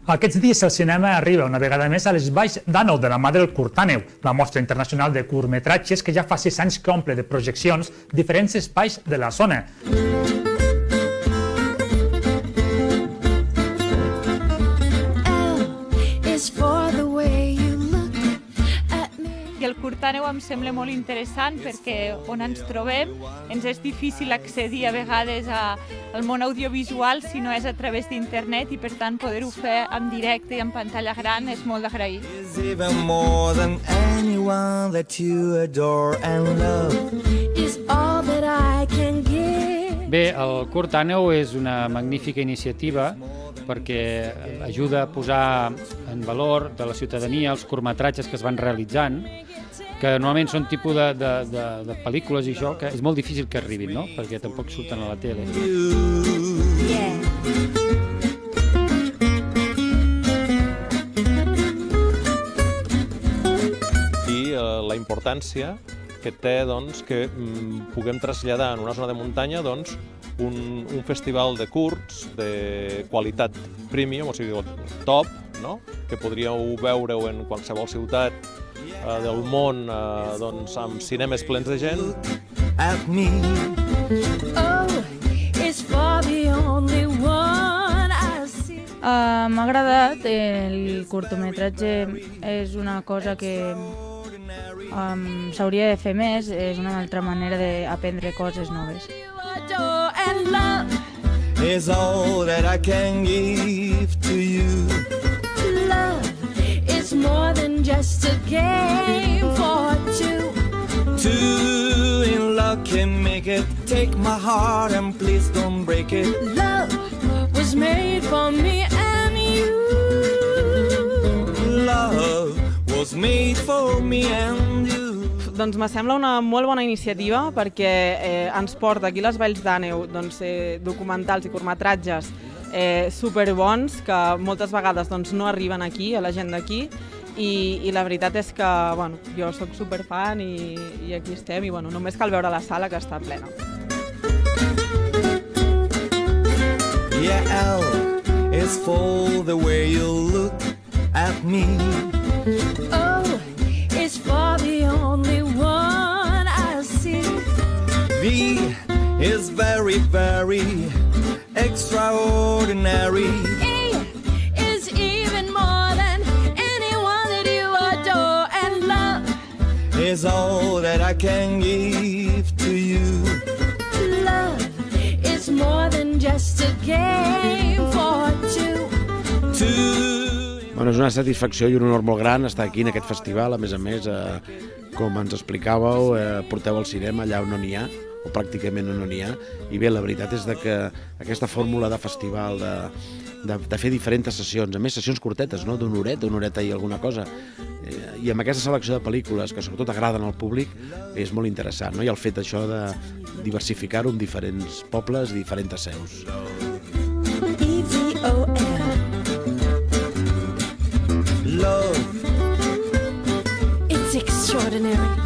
Aquests dies el cinema arriba una vegada més a les Valls d'Àneu de la mà del Curtàneu, la mostra internacional de curtmetratges que ja fa 6 anys que omple de projeccions diferents espais de la zona. I el Curtàneu em sembla molt interessant perquè on ens trobem ens és difícil accedir a vegades al món audiovisual si no és a través d'internet i per tant poder-ho fer en directe i en pantalla gran és molt d'agrair. Bé, el Curtàneu és una magnífica iniciativa perquè ajuda a posar en valor de la ciutadania els curtmetratges que es van realitzant, que normalment són tipus de pel·lícules i això, que és molt difícil que arribin, no? Perquè tampoc surten a la tele. I la importància que té que puguem traslladar en una zona de muntanya un festival de curts de qualitat premium, o sigui, top, que podríeu veure-ho en qualsevol ciutat del món amb cinemes plens de gent. M'ha agradat, el curtmetratge és una cosa que s'hauria de fer més, és una altra manera d'aprendre coses noves. Is all that I can give to you. Love is more than just a game for two. Two in love can make it. Take my heart and please don't break it. Love was made for me and you. Love was made for me and you. Doncs me sembla una molt bona iniciativa perquè ens porta aquí a les Valls d'Àneu documentals i curtmetratges superbons que moltes vegades no arriben aquí, a la gent d'aquí, i la veritat és que jo soc superfan i aquí estem i només cal veure la sala que està plena. Yeah, L is for the way you look at me. Oh, it's for the only one I see. V is very, very extraordinary. E is even more than anyone that you adore. And love is all that I can give to you. Love is more than just a game for two. És una satisfacció i un honor molt gran estar aquí en aquest festival. A més, com ens explicàveu, porteu el cinema allà on no n'hi ha, o pràcticament on no n'hi ha. I bé, la veritat és que aquesta fórmula de festival, de fer diferents sessions, a més sessions curtetes, d'una horeta i alguna cosa, i amb aquesta selecció de pel·lícules que sobretot agraden al públic, és molt interessant. I el fet això de diversificar-ho en diferents pobles i diferents seus. Love, it's extraordinary.